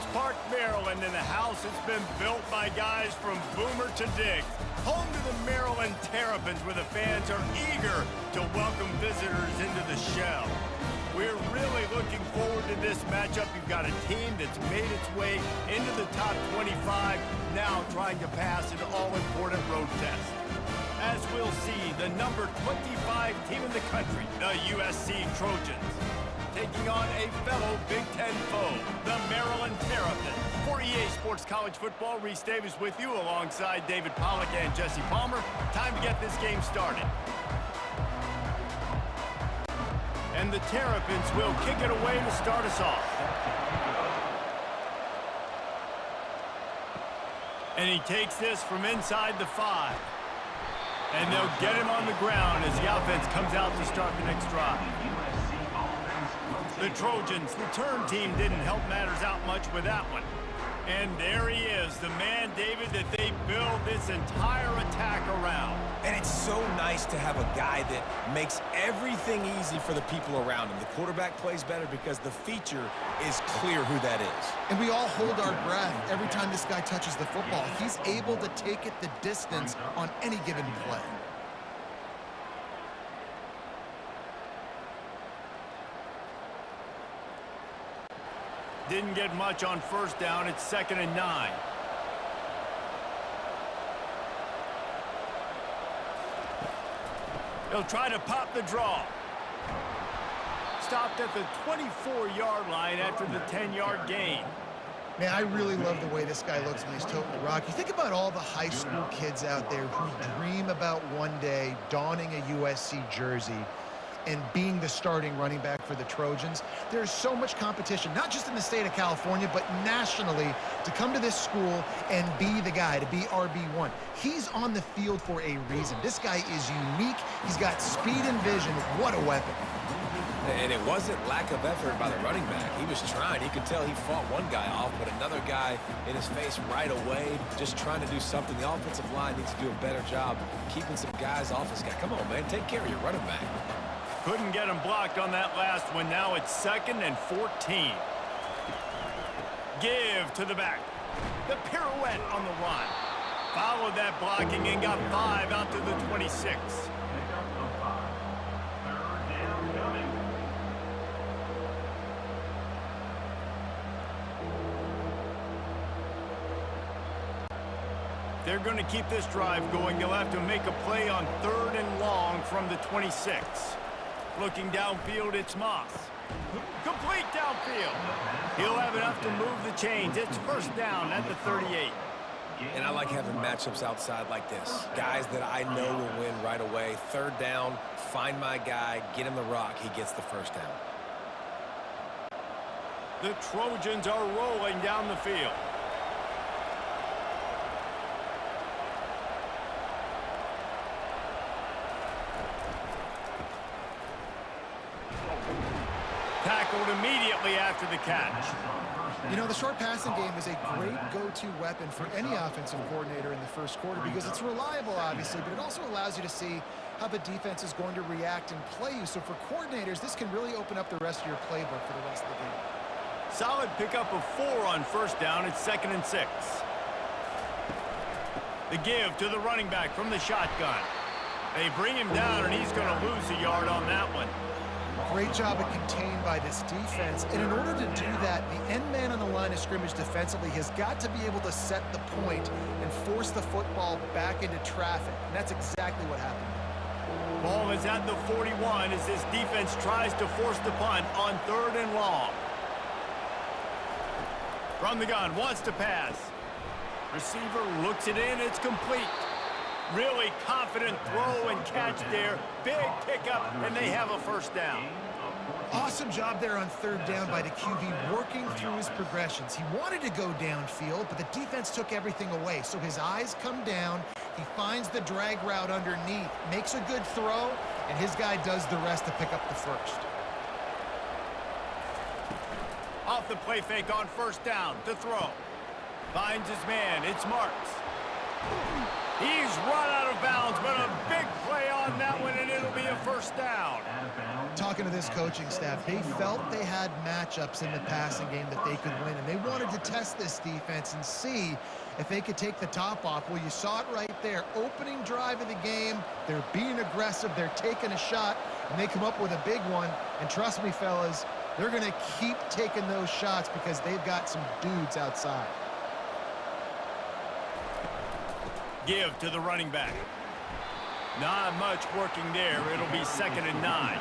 College Park, Maryland, and the house has been built by guys from Boomer to Diggs. Home to the Maryland Terrapins, where the fans are eager to welcome visitors into the shell. We're really looking forward to this matchup. You've got a team that's made its way into the top 25, now trying to pass an all-important road test. As we'll see, the number 25 team in the country, the USC Trojans, taking on a fellow Big Ten foe, the Maryland Terrapins. For EA Sports College Football, Reese Davis with you alongside David Pollack and Jesse Palmer. Time to get this game started. And the Terrapins will kick it away to start us off. And he takes this from inside the 5. And they'll get him on the ground as the offense comes out to start the next drive. The Trojans, the turn team, didn't help matters out much with that one. And there he is, the man, David, that they build this entire attack around. And it's so nice to have a guy that makes everything easy for the people around him. The quarterback plays better because the feature is clear who that is. And we all hold our breath every time this guy touches the football. He's able to take it the distance on any given play. Didn't get much on first down. It's 2nd and 9. He'll try to pop the draw. Stopped at the 24-yard line after the 10-yard gain. Man, I really love the way this guy looks when he's toting the rock. You think about all the high school kids out there who dream about one day donning a USC jersey and being the starting running back for the Trojans. There's so much competition, not just in the state of California, but nationally, to come to this school and be the guy, to be RB1. He's on the field for a reason. This guy is unique. He's got speed and vision. What a weapon. And it wasn't lack of effort by the running back. He was trying. You could tell he fought one guy off, but another guy in his face right away, just trying to do something. The offensive line needs to do a better job keeping some guys off his guy. Come on, man. Take care of your running back. Couldn't get him blocked on that last one. Now it's 2nd and 14. Give to the back. The pirouette on the run. Followed that blocking and got 5 out to the 26. They're going to keep this drive going. They'll have to make a play on 3rd and long from the 26. Looking downfield, it's Moss. Complete downfield. He'll have enough to move the chains. It's 1st down at the 38. And I like having matchups outside like this. Guys that I know will win right away. 3rd down, find my guy, get him the rock, he gets the 1st down. The Trojans are rolling down the field. Tackled immediately after the catch. You know, the short passing game is a great go-to weapon for any offensive coordinator in the first quarter because it's reliable, obviously, but it also allows you to see how the defense is going to react and play you. So for coordinators, this can really open up the rest of your playbook for the rest of the game. Solid pickup of 4 on 1st down. It's 2nd and 6. The give to the running back from the shotgun. They bring him down, and he's going to lose a yard on that one. Great job of contained by this defense. And in order to do that, the end man on the line of scrimmage defensively has got to be able to set the point and force the football back into traffic. And that's exactly what happened. Ball is at the 41 as this defense tries to force the punt on 3rd and long. From the gun, wants to pass. Receiver looks it in, it's complete. Really confident throw and catch there. Big pickup, and they have a 1st down. Awesome job there on 3rd down by the QB, working through his progressions. He wanted to go downfield, but the defense took everything away. So his eyes come down. He finds the drag route underneath, makes a good throw, and his guy does the rest to pick up the 1st. Off the play fake on 1st down to throw. Finds his man. It's Marks. He's run out of bounds, but a big play on that one, and it'll be a first down. Talking to this coaching staff, they felt they had matchups in the passing game that they could win, and they wanted to test this defense and see if they could take the top off. Well, you saw it right there. Opening drive of the game, they're being aggressive, they're taking a shot, and they come up with a big one. And trust me, fellas, they're going to keep taking those shots because they've got some dudes outside. Give to the running back. Not much working there. It'll be 2nd and 9.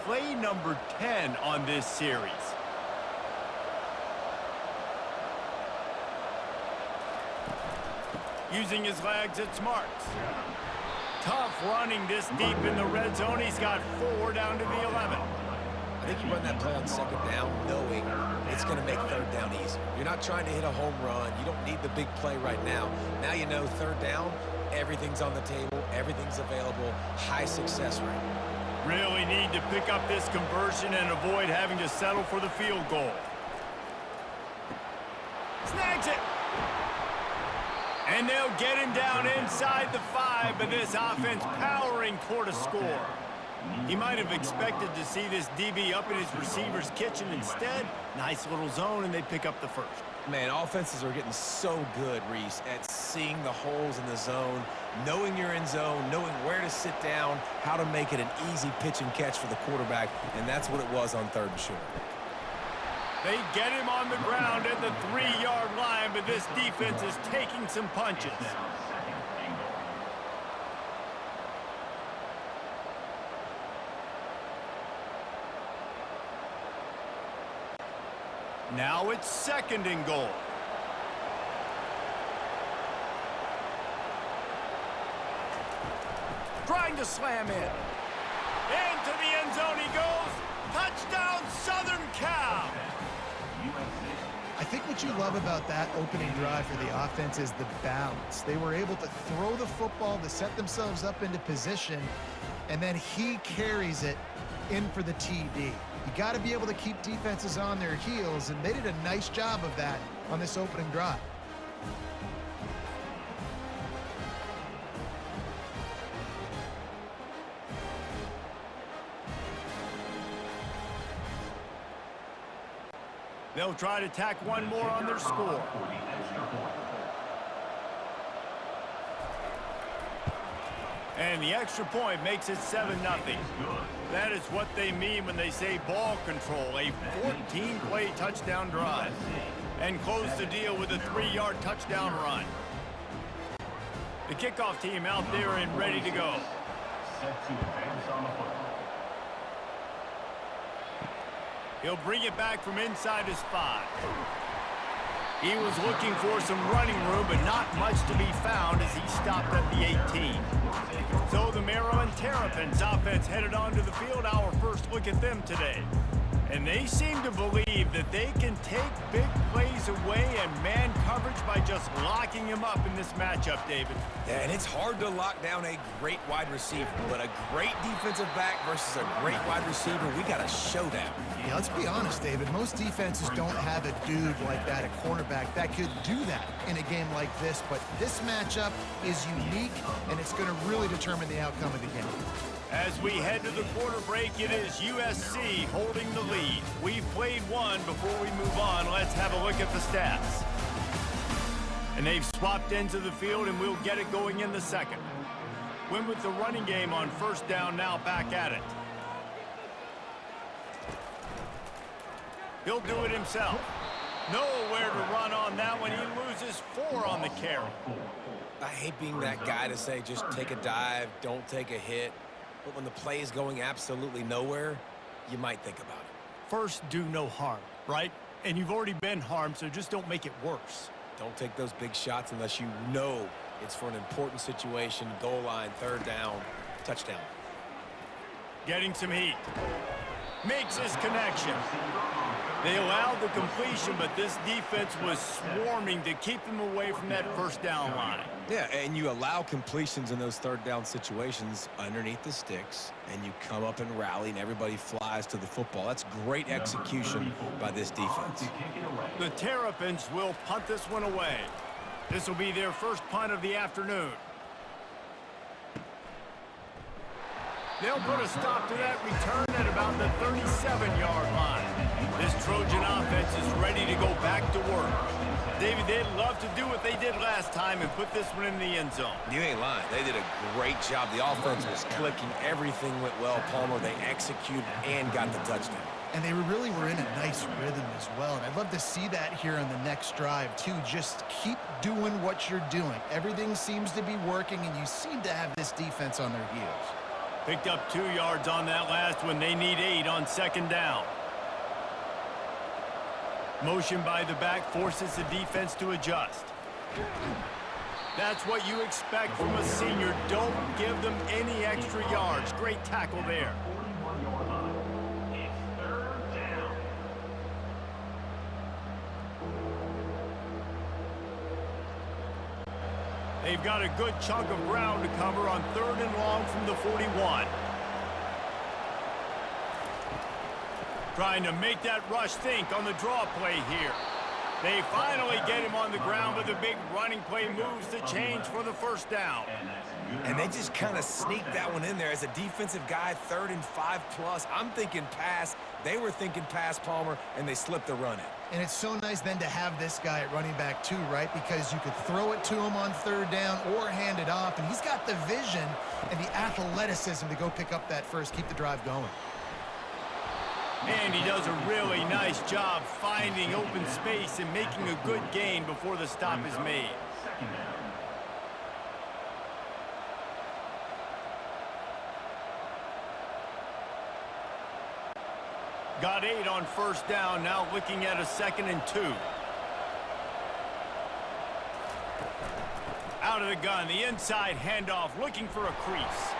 Play number 10 on this series. Using his legs, it's Marks. Tough running this deep in the red zone. He's got 4 down to the 11. I think you run that play on 2nd down knowing it's going to make 3rd down easy. You're not trying to hit a home run. You don't need the big play right now. Now you know 3rd down, everything's on the table, everything's available, high success rate. Really need to pick up this conversion and avoid having to settle for the field goal. Snags it. And they'll get him down inside the 5, but this offense powering toward a score. He might have expected to see this DB up in his receiver's kitchen. Instead, nice little zone, and they pick up the first. Man, offenses are getting so good, Reese, at seeing the holes in the zone, knowing you're in zone, knowing where to sit down, how to make it an easy pitch and catch for the quarterback, and that's what it was on 3rd and short. They get him on the ground at the 3-yard line, but this defense is taking some punches. Now it's 2nd and goal. Trying to slam in. Into the end zone he goes. Touchdown, Southern Cal. I think what you love about that opening drive for the offense is the balance. They were able to throw the football to set themselves up into position, and then he carries it in for the TD. You got to be able to keep defenses on their heels, and they did a nice job of that on this opening drive. They'll try to tack one more on their score. And the extra point makes it 7-0. That is what they mean when they say ball control, a 14-play touchdown drive. And close the deal with a 3-yard touchdown run. The kickoff team out there and ready to go. He'll bring it back from inside his 5. He was looking for some running room, but not much to be found as he stopped at the 18. So the Maryland Terrapins offense headed onto the field. Our first look at them today. And they seem to believe that they can take big plays away and man coverage by just locking him up in this matchup, David. Yeah, and it's hard to lock down a great wide receiver, but a great defensive back versus a great wide receiver, we got a showdown. Yeah, let's be honest, David. Most defenses don't have a dude like that, a cornerback, that could do that in a game like this. But this matchup is unique, and it's going to really determine the outcome of the game. As we head to the quarter break, it is USC holding the lead. We've played one. Before we move on, let's have a look at the stats. And they've swapped ends of the field, and we'll get it going in the second. Win with the running game on first down, now back at it. He'll do it himself. Nowhere to run on that one. He loses 4 on the carry. I hate being that guy to say just take a dive, don't take a hit. But when the play is going absolutely nowhere, you might think about it. First, do no harm, right? And you've already been harmed, so just don't make it worse. Don't take those big shots unless you know it's for an important situation, goal line, 3rd down, touchdown. Getting some heat. Makes his connection. They allowed the completion, but this defense was swarming to keep them away from that first down line. Yeah, and you allow completions in those third down situations underneath the sticks, and you come up and rally, and everybody flies to the football. That's great execution by this defense. The Terrapins will punt this one away. This will be their first punt of the afternoon. They'll put a stop to that return at about the 37-yard line. This Trojan offense is ready to go back to work. David, they'd love to do what they did last time and put this one in the end zone. You ain't lying. They did a great job. The offense was clicking. Everything went well, Palmer. They executed and got the touchdown. And they really were in a nice rhythm as well. And I'd love to see that here on the next drive, too. Just keep doing what you're doing. Everything seems to be working, and you seem to have this defense on their heels. Picked up 2 yards on that last one. They need 8 on second down. Motion by the back forces the defense to adjust. That's what you expect from a senior. Don't give them any extra yards. Great tackle there. They've got a good chunk of ground to cover on 3rd and long from the 41. Trying to make that rush think on the draw play here. They finally get him on the ground, but the big running play moves the change for the first down. And they just kind of sneaked that one in there as a defensive guy, 3rd and 5+. I'm thinking pass. They were thinking pass, Palmer, and they slipped the run in. And it's so nice then to have this guy at running back too, right? Because you could throw it to him on 3rd down or hand it off, and he's got the vision and the athleticism to go pick up that first, keep the drive going. And he does a really nice job finding open space and making a good gain before the stop is made. Got 8 on first down, now looking at a 2nd and 2. Out of the gun, the inside handoff, looking for a crease.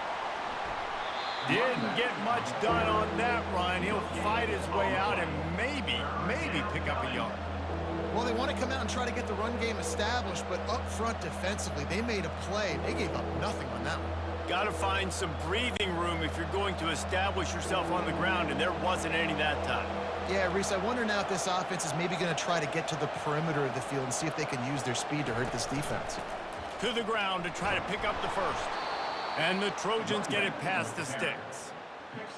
Didn't get much done on that run. He'll fight his way out and maybe pick up a yard. Well, they want to come out and try to get the run game established, but up front defensively, they made a play. They gave up nothing on that one. Got to find some breathing room if you're going to establish yourself on the ground, and there wasn't any that time. Yeah, Reese, I wonder now if this offense is maybe going to try to get to the perimeter of the field and see if they can use their speed to hurt this defense. To the ground to try to pick up the first. And the Trojans get it past the sticks.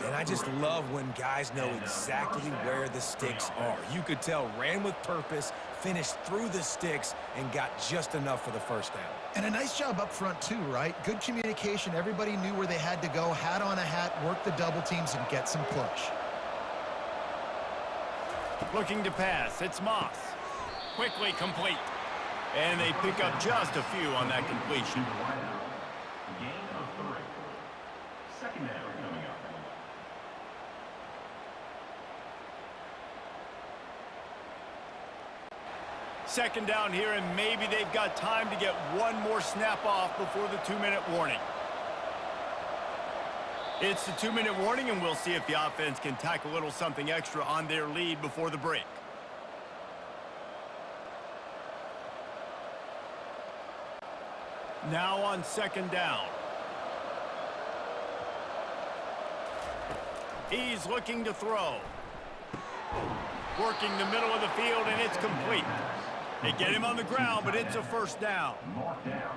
And I just love when guys know exactly where the sticks are. You could tell ran with purpose, finished through the sticks, and got just enough for the first down. And a nice job up front too, right? Good communication. Everybody knew where they had to go, hat on a hat, work the double teams, and get some push. Looking to pass. It's Moss. Quickly complete. And they pick up just a few on that completion. Second down here, and maybe they've got time to get one more snap off before the 2-minute warning. It's the 2-minute warning, and we'll see if the offense can tack a little something extra on their lead before the break. Now on second down. He's looking to throw. Working the middle of the field, and it's complete. They get him on the ground, but it's a first down.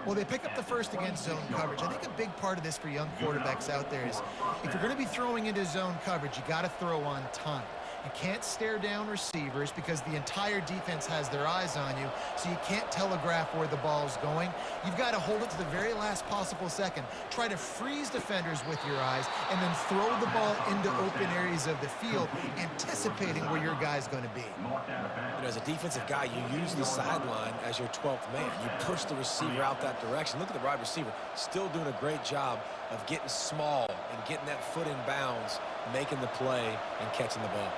Well, they pick up the first against zone coverage. I think a big part of this for young quarterbacks out there is if you're going to be throwing into zone coverage, you got to throw on time. You can't stare down receivers because the entire defense has their eyes on you, so you can't telegraph where the ball's going. You've got to hold it to the very last possible second. Try to freeze defenders with your eyes and then throw the ball into open areas of the field, anticipating where your guy's going to be. You know, as a defensive guy, you use the sideline as your 12th man. You push the receiver out that direction. Look at the wide receiver, still doing a great job of getting small and getting that foot in bounds, making the play and catching the ball.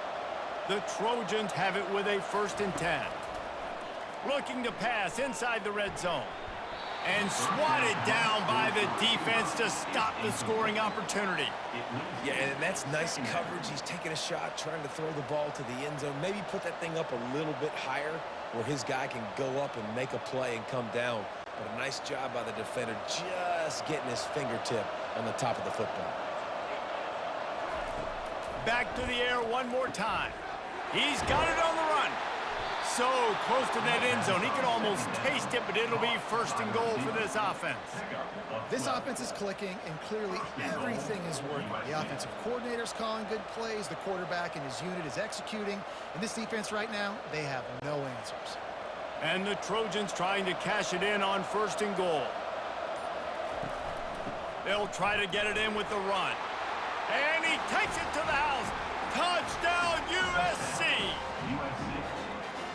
The Trojans have it with a 1st and 10. Looking to pass inside the red zone. And swatted down by the defense to stop the scoring opportunity. Yeah, and that's nice coverage. He's taking a shot, trying to throw the ball to the end zone. Maybe put that thing up a little bit higher where his guy can go up and make a play and come down. But a nice job by the defender just getting his fingertip on the top of the football. Back to the air one more time. He's got it on the run. So close to that end zone. He can almost taste it, but it'll be first and goal for this offense. This offense is clicking, and clearly everything is working. The offensive coordinator's calling good plays. The quarterback and his unit is executing. And this defense right now, they have no answers. And the Trojans trying to cash it in on first and goal. They'll try to get it in with the run. And he takes it to the house. Touchdown, USC!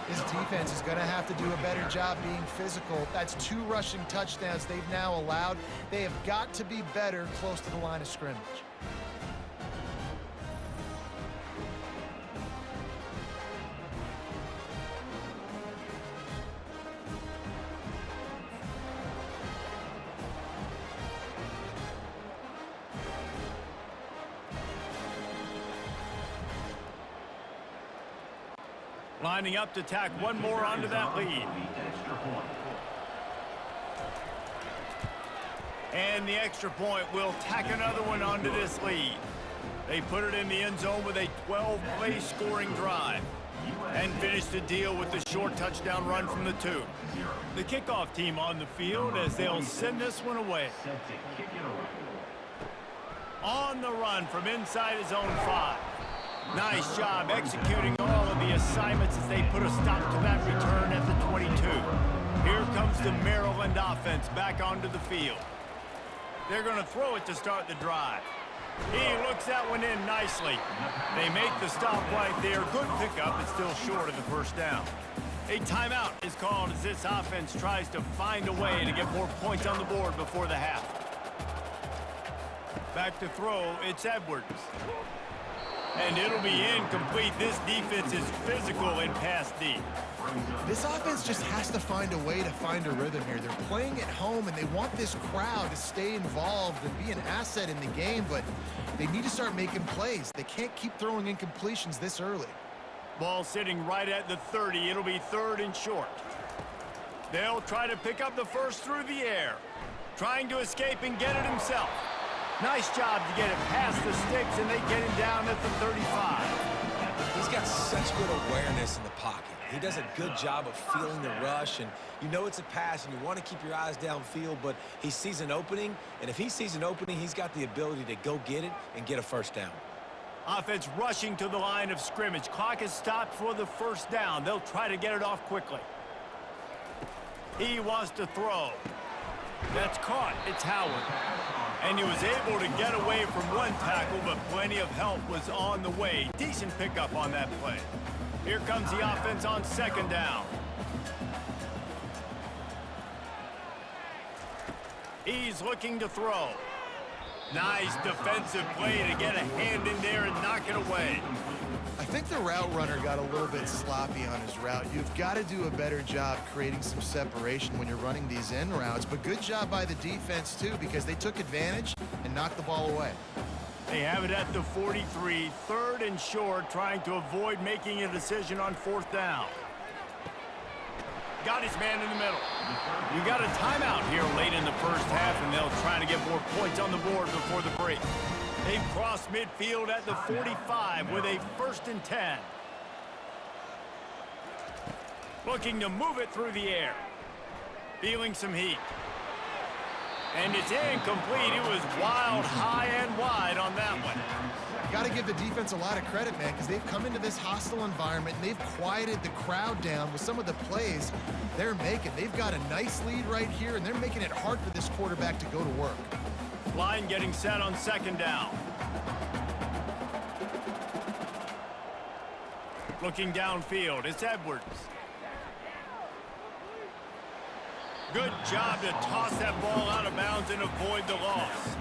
This defense is going to have to do a better job being physical. That's 2 rushing touchdowns they've now allowed. They have got to be better close to the line of scrimmage. Lining up to tack one more onto that lead. And the extra point will tack another one onto this lead. They put it in the end zone with a 12-play scoring drive and finish the deal with the short touchdown run from the 2. The kickoff team on the field as they'll send this one away. On the run from inside his own 5. Nice job executing all of the assignments as they put a stop to that return at the 22. Here comes the Maryland offense back onto the field. They're going to throw it to start the drive. He looks that one in nicely. They make the stop right there. Good pickup, but still short of the first down. A timeout is called as this offense tries to find a way to get more points on the board before the half. Back to throw, it's Edwards. And it'll be incomplete. This defense is physical in pass D. This offense just has to find a way to find a rhythm here. They're playing at home, and they want this crowd to stay involved and be an asset in the game, but they need to start making plays. They can't keep throwing incompletions this early. Ball sitting right at the 30. It'll be 3rd and short. They'll try to pick up the first through the air. Trying to escape and get it himself. Nice job to get it past the sticks, and they get him down at the 35. He's got such good awareness in the pocket. He does a good job of feeling the rush, and you know it's a pass, and you want to keep your eyes downfield, but he sees an opening, and if he sees an opening, he's got the ability to go get it and get a first down. Offense rushing to the line of scrimmage. Clock is stopped for the first down. They'll try to get it off quickly. He wants to throw. That's caught. It's Howard. And he was able to get away from one tackle, but plenty of help was on the way. Decent pickup on that play. Here comes the offense on 2nd down. He's looking to throw. Nice defensive play to get a hand in there and knock it away. I think the route runner got a little bit sloppy on his route. You've got to do a better job creating some separation when you're running these end routes, but good job by the defense too, because they took advantage and knocked the ball away. They have it at the 43, 3rd and short, trying to avoid making a decision on 4th down. Got his man in the middle. You got a timeout here late in the first half, and they'll try to get more points on the board before the break. They've crossed midfield at the 45 with a 1st and 10. Looking to move it through the air. Feeling some heat. And it's incomplete. It was wild, high and wide on that one. Got to give the defense a lot of credit, man, because they've come into this hostile environment and they've quieted the crowd down with some of the plays they're making. They've got a nice lead right here, and they're making it hard for this quarterback to go to work. Line getting set on 2nd down. Looking downfield, it's Edwards. Good job to toss that ball out of bounds and avoid the loss.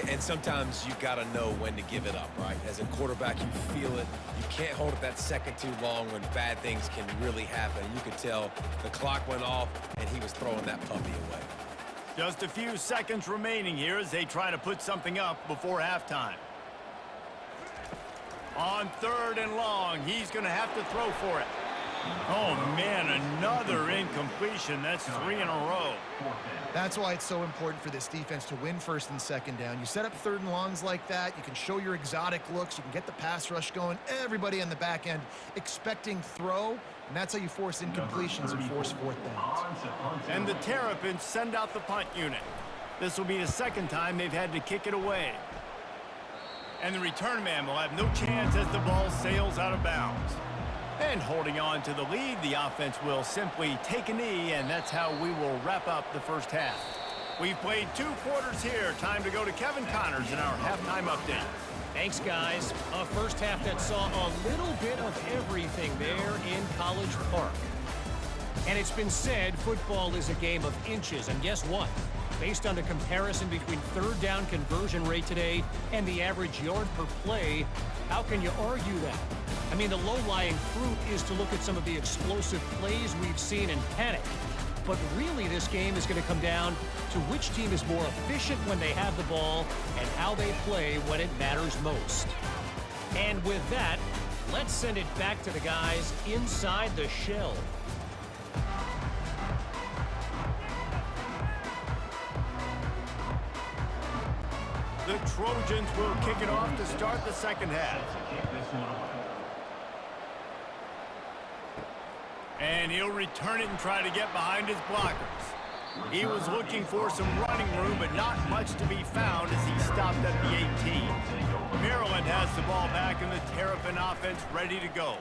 And sometimes you got to know when to give it up, right? As a quarterback, you feel it. You can't hold it that second too long when bad things can really happen. You could tell the clock went off, and he was throwing that puppy away. Just a few seconds remaining here as they try to put something up before halftime. On 3rd and long, he's going to have to throw for it. Oh, man, another incompletion. That's 3 in a row. That's why it's so important for this defense to win 1st and 2nd down. You set up 3rd and longs like that. You can show your exotic looks. You can get the pass rush going. Everybody on the back end expecting throw, and that's how you force incompletions and force 4th downs. And the Terrapins send out the punt unit. This will be the 2nd time they've had to kick it away. And the return man will have no chance as the ball sails out of bounds. And holding on to the lead, the offense will simply take a knee, and that's how we will wrap up the first half. We've played 2 quarters here. Time to go to Kevin Connors in our halftime update. Thanks, guys. A first half that saw a little bit of everything there in College Park. And it's been said football is a game of inches, and guess what? Based on the comparison between 3rd down conversion rate today and the average yard per play, how can you argue that? I mean, the low-lying fruit is to look at some of the explosive plays we've seen and panic. But really, this game is going to come down to which team is more efficient when they have the ball and how they play when it matters most. And with that, let's send it back to the guys inside the shell. The Trojans will kick it off to start the 2nd half. And he'll return it and try to get behind his blockers. He was looking for some running room, but not much to be found as he stopped at the 18. Maryland has the ball back and the Terrapin offense ready to go.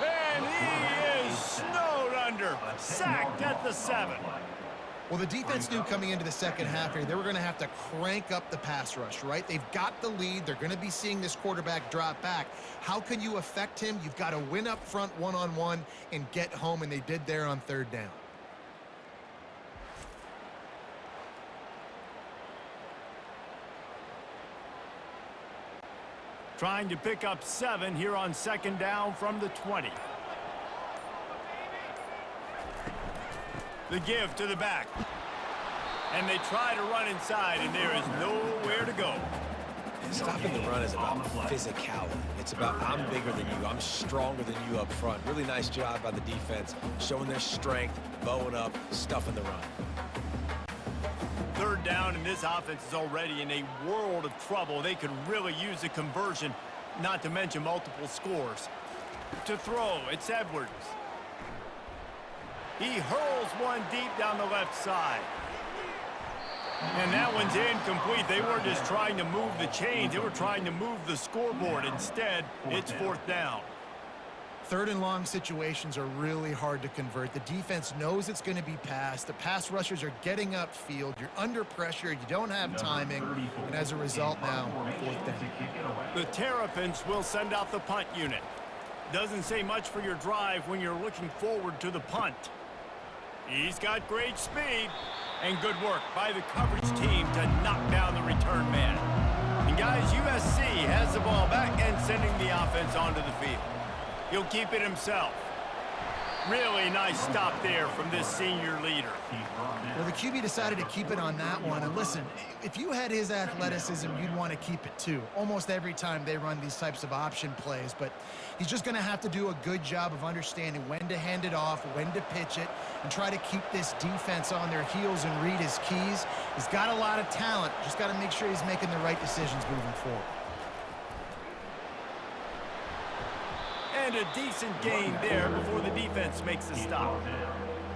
And he is snowed under, sacked at the 7. Well, the defense knew coming into the 2nd half here, they were going to have to crank up the pass rush, right? They've got the lead. They're going to be seeing this quarterback drop back. How can you affect him? You've got to win up front one-on-one and get home, and they did there on 3rd down. Trying to pick up 7 here on 2nd down from the 20. The give to the back. And they try to run inside, and there is nowhere to go. Stopping the run is about physicality. It's about I'm bigger than you, I'm stronger than you up front. Really nice job by the defense, showing their strength, bowing up, stuffing the run. 3rd down, and this offense is already in a world of trouble. They could really use a conversion, not to mention multiple scores. To throw, it's Edwards. He hurls one deep down the left side. And that one's incomplete. They weren't just trying to move the chains. They were trying to move the scoreboard. Instead, it's 4th down. 3rd and long situations are really hard to convert. The defense knows it's going to be passed. The pass rushers are getting upfield. You're under pressure. You don't have timing. And as a result now, 4th down. The Terrapins will send out the punt unit. Doesn't say much for your drive when you're looking forward to the punt. He's got great speed and good work by the coverage team to knock down the return man. And guys, USC has the ball back and sending the offense onto the field. He'll keep it himself. Really nice stop there from this senior leader. Well, the QB decided to keep it on that one. And listen, if you had his athleticism, you'd want to keep it too. Almost every time they run these types of option plays. But he's just going to have to do a good job of understanding when to hand it off, when to pitch it, and try to keep this defense on their heels and read his keys. He's got a lot of talent. Just got to make sure he's making the right decisions moving forward. And a decent gain there before the defense makes the stop.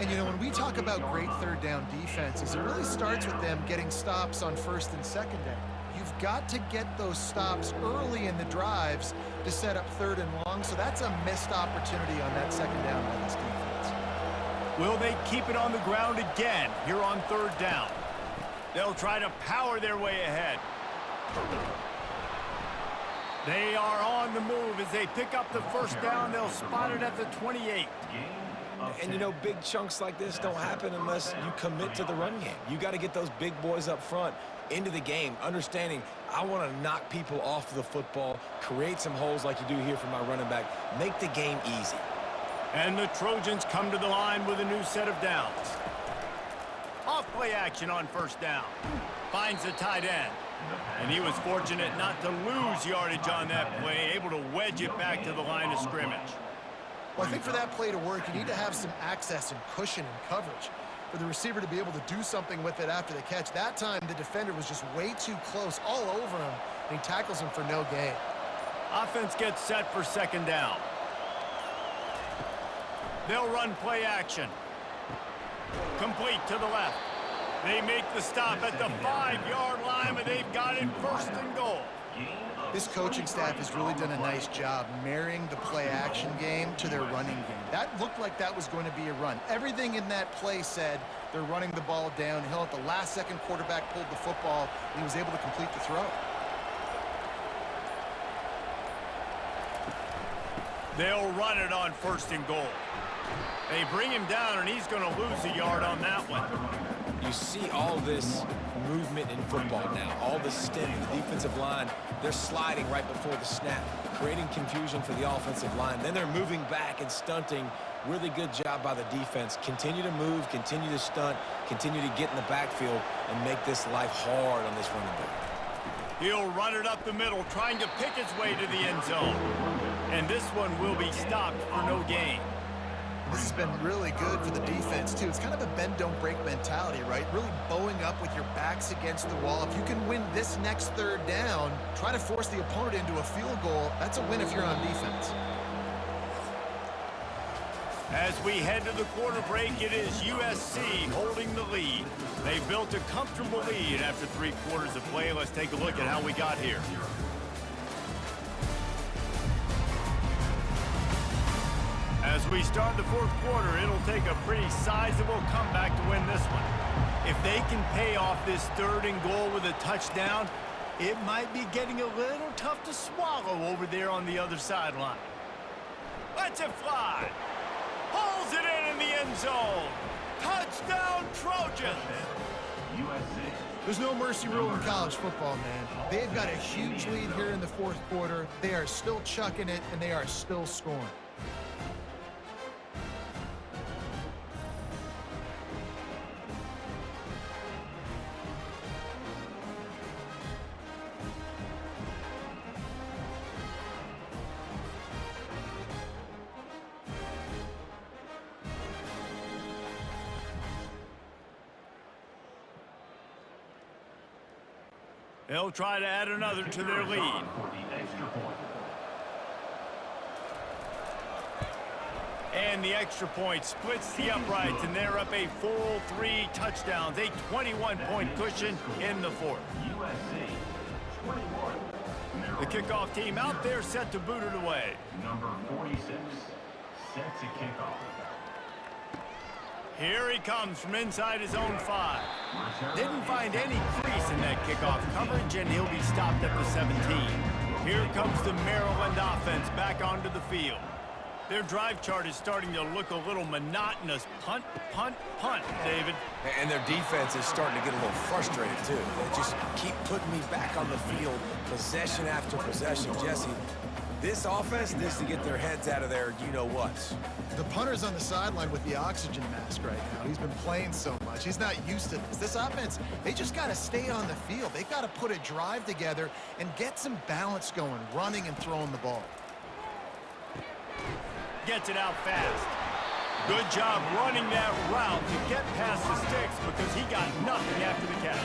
And, you know, when we talk about great 3rd down defenses, it really starts with them getting stops on 1st and 2nd down. You've got to get those stops early in the drives to set up 3rd and long, so that's a missed opportunity on that 2nd down by this defense. Will they keep it on the ground again here on 3rd down? They'll try to power their way ahead. They are on the move as they pick up the 1st down. They'll spot it at the 28. And, you know, big chunks like this don't happen unless you commit to the run game. You got to get those big boys up front into the game, understanding I want to knock people off the football, create some holes like you do here for my running back, make the game easy. And the Trojans come to the line with a new set of downs. play action on first down. Finds the tight end. And he was fortunate not to lose yardage on that play, able to wedge it back to the line of scrimmage. Well, I think for that play to work, you need to have some access and cushion and coverage for the receiver to be able to do something with it after the catch. That time, the defender was just way too close, all over him, and he tackles him for no gain. Offense gets set for second down. They'll run play action. Complete to the left. They make the stop at the 5-yard line, but they've got it first and goal. This coaching staff has really done a nice job marrying the play-action game to their running game. That looked like that was going to be a run. Everything in that play said they're running the ball downhill. At the last second, quarterback pulled the football, and he was able to complete the throw. They'll run it on first and goal. They bring him down, and he's going to lose a yard on that one. You see all this movement in football now, all the stem, the defensive line, they're sliding right before the snap, creating confusion for the offensive line. Then they're moving back and stunting. Really good job by the defense. Continue to move, continue to stunt, continue to get in the backfield and make this life hard on this running back. He'll run it up the middle, trying to pick his way to the end zone. And this one will be stopped for no gain. This has been really good for the defense, too. It's kind of a bend-don't-break mentality, right? Really bowing up with your backs against the wall. If you can win this next third down, try to force the opponent into a field goal. That's a win if you're on defense. As we head to the quarter break, it is USC holding the lead. They built a comfortable lead after 3 quarters of play. Let's take a look at how we got here. As we start the fourth quarter, it'll take a pretty sizable comeback to win this one. If they can pay off this third and goal with a touchdown, it might be getting a little tough to swallow over there on the other sideline. Lets it fly. Pulls it in the end zone. Touchdown, Trojans! There's no mercy rule in college football, man. They've got a huge lead here in the fourth quarter. They are still chucking it, and they are still scoring. They'll try to add another to their lead. And the extra point splits the uprights, and they're up a full 3 touchdowns, a 21-point cushion in the fourth. The kickoff team out there set to boot it away. Number 46, set to kickoff. Here he comes from inside his own 5. Didn't find any crease in that kickoff coverage, and he'll be stopped at the 17. Here comes the Maryland offense back onto the field. Their drive chart is starting to look a little monotonous. Punt, punt, punt, David. And their defense is starting to get a little frustrated, too. They just keep putting me back on the field, possession after possession. Jesse, this offense needs to get their heads out of their you-know-whats. The punter's on the sideline with the oxygen mask right now. He's been playing so much. He's not used to this. This offense, they just got to stay on the field. They've got to put a drive together and get some balance going, running and throwing the ball. Gets it out fast. Good job running that route to get past the sticks because he got nothing after the catch.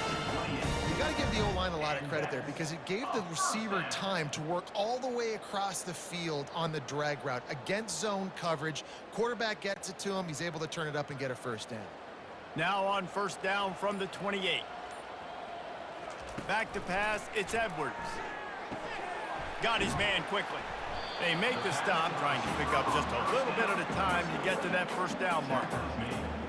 You got to give the O-line a lot of credit there because it gave the receiver time to work all the way across the field on the drag route against zone coverage. Quarterback gets it to him. He's able to turn it up and get a first down. Now on first down from the 28. Back to pass, it's Edwards. Got his man quickly. They make the stop, trying to pick up just a little bit at a time to get to that first down marker.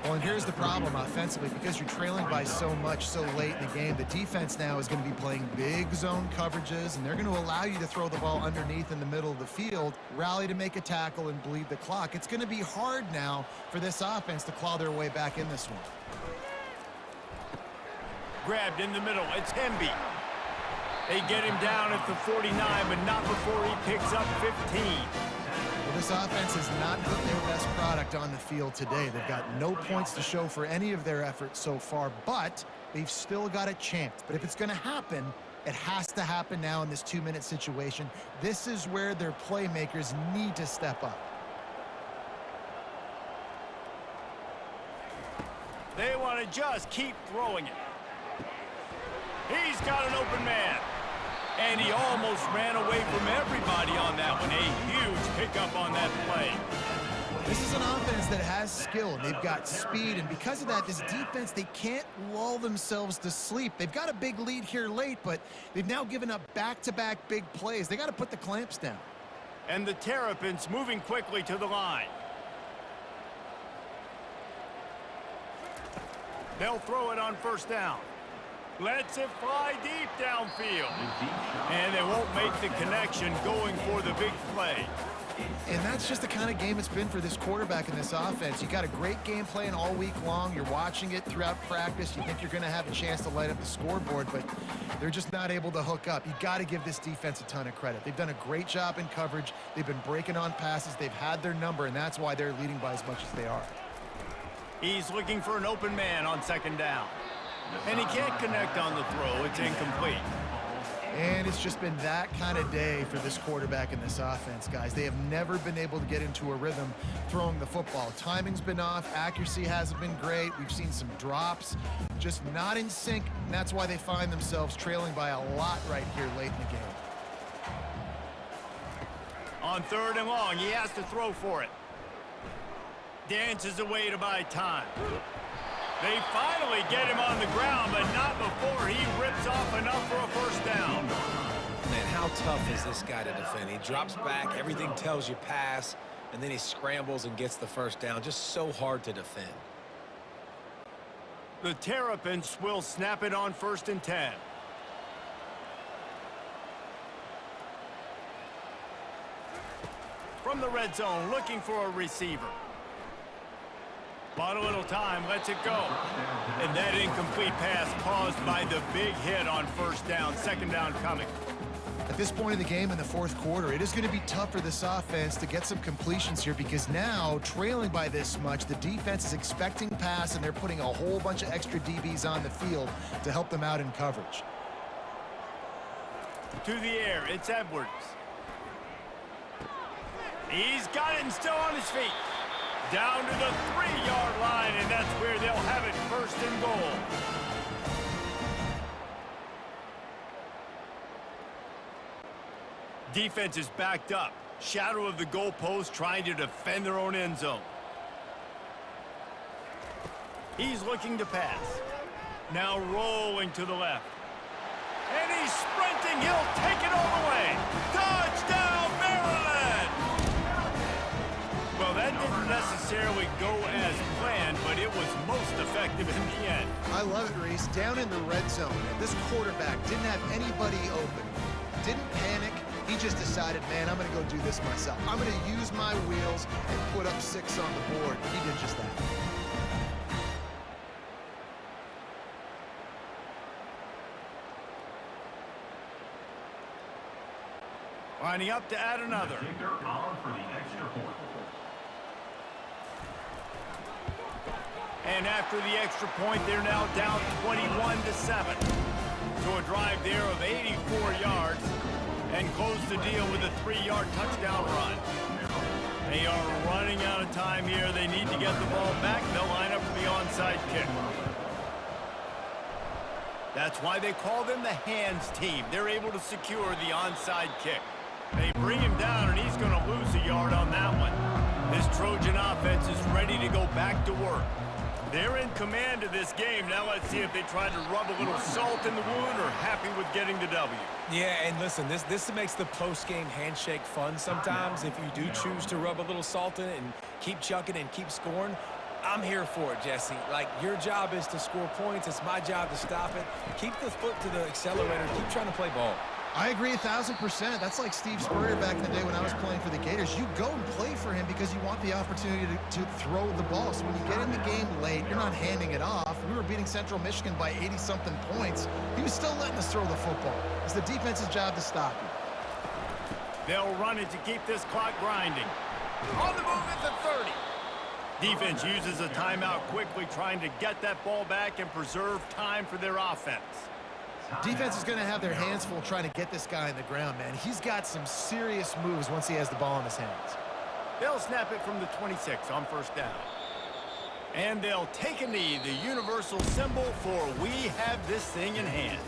Well, and here's the problem offensively. Because you're trailing by so much so late in the game, the defense now is going to be playing big zone coverages, and they're going to allow you to throw the ball underneath in the middle of the field, rally to make a tackle, and bleed the clock. It's going to be hard now for this offense to claw their way back in this one. Grabbed in the middle. It's Hemby. They get him down at the 49, but not before he picks up 15. Well, This offense has not put their best product on the field today. They've got no points to show for any of their efforts so far, but they've still got a chance. But if it's going to happen, it has to happen now in this 2-minute situation. This is where their playmakers need to step up. They want to just keep throwing it. He's got an open man. And he almost ran away from everybody on that one. A huge pickup on that play. This is an offense that has skill, and they've got speed, and because of that, this defense, they can't lull themselves to sleep. They've got a big lead here late, but they've now given up back-to-back big plays. They got to put the clamps down. And the Terrapins moving quickly to the line. They'll throw it on first down. Lets it fly deep downfield. And they won't make the connection going for the big play. And that's just the kind of game it's been for this quarterback in this offense. You got a great game plan all week long. You're watching it throughout practice. You think you're going to have a chance to light up the scoreboard, but they're just not able to hook up. You got to give this defense a ton of credit. They've done a great job in coverage. They've been breaking on passes. They've had their number, and that's why they're leading by as much as they are. He's looking for an open man on second down. And he can't connect on the throw. It's incomplete. And it's just been that kind of day for this quarterback in this offense, guys. They have never been able to get into a rhythm throwing the football. Timing's been off. Accuracy hasn't been great. We've seen some drops. Just not in sync, and that's why they find themselves trailing by a lot right here late in the game. On third and long, he has to throw for it. Dances away to buy time. They finally get him on the ground, but not before he rips off enough for a first down. Man, how tough is this guy to defend? He drops back, everything tells you pass, and then he scrambles and gets the first down. Just so hard to defend. The Terrapins will snap it on 1st and 10. From the red zone, looking for a receiver. Bought a little time, lets it go. And that incomplete pass caused by the big hit on first down. Second down coming. At this point in the game in the fourth quarter, it is going to be tough for this offense to get some completions here because now, trailing by this much, the defense is expecting pass, and they're putting a whole bunch of extra DBs on the field to help them out in coverage. To the air, it's Edwards. He's got it and still on his feet. Down to the 3-yard line, and that's where they'll have it 1st and goal. Defense is backed up. Shadow of the goalpost trying to defend their own end zone. He's looking to pass. Now rolling to the left. And he's sprinting. He'll take it all the way. Touchdown, Maryland! Well, that didn't necessarily go as planned, but it was most effective in the end. I love it, Reese. Down in the red zone, this quarterback didn't have anybody open. Didn't panic. He just decided, man, I'm going to go do this myself. I'm going to use my wheels and put up 6 on the board. He did just that. Lining up to add another. Kicker on for the extra point. And after the extra point, they're now down 21-7. So a drive there of 84 yards and close the deal with a 3-yard touchdown run. They are running out of time here. They need to get the ball back. They'll line up for the onside kick. That's why they call them the hands team. They're able to secure the onside kick. They bring him down, and he's going to lose a yard on that one. This Trojan offense is ready to go back to work. They're in command of this game. Now let's see if they try to rub a little salt in the wound or happy with getting the W. Yeah, and listen, this makes the post-game handshake fun sometimes. If you do choose to rub a little salt in it and keep chucking and keep scoring, I'm here for it, Jesse. Like, your job is to score points. It's my job to stop it. Keep the foot to the accelerator. Keep trying to play ball. I agree 1,000%. That's like Steve Spurrier back in the day when I was playing for the Gators. You go and play for him because you want the opportunity to throw the ball. So when you get in the game late, you're not handing it off. We were beating Central Michigan by 80-something points. He was still letting us throw the football. It's the defense's job to stop you. They'll run it to keep this clock grinding. On the move at the 30. Defense uses a timeout quickly, trying to get that ball back and preserve time for their offense. Defense is going to have their hands full trying to get this guy on the ground, man. He's got some serious moves once he has the ball in his hands. They'll snap it from the 26 on first down. And they'll take a knee, the universal symbol for we have this thing in hand.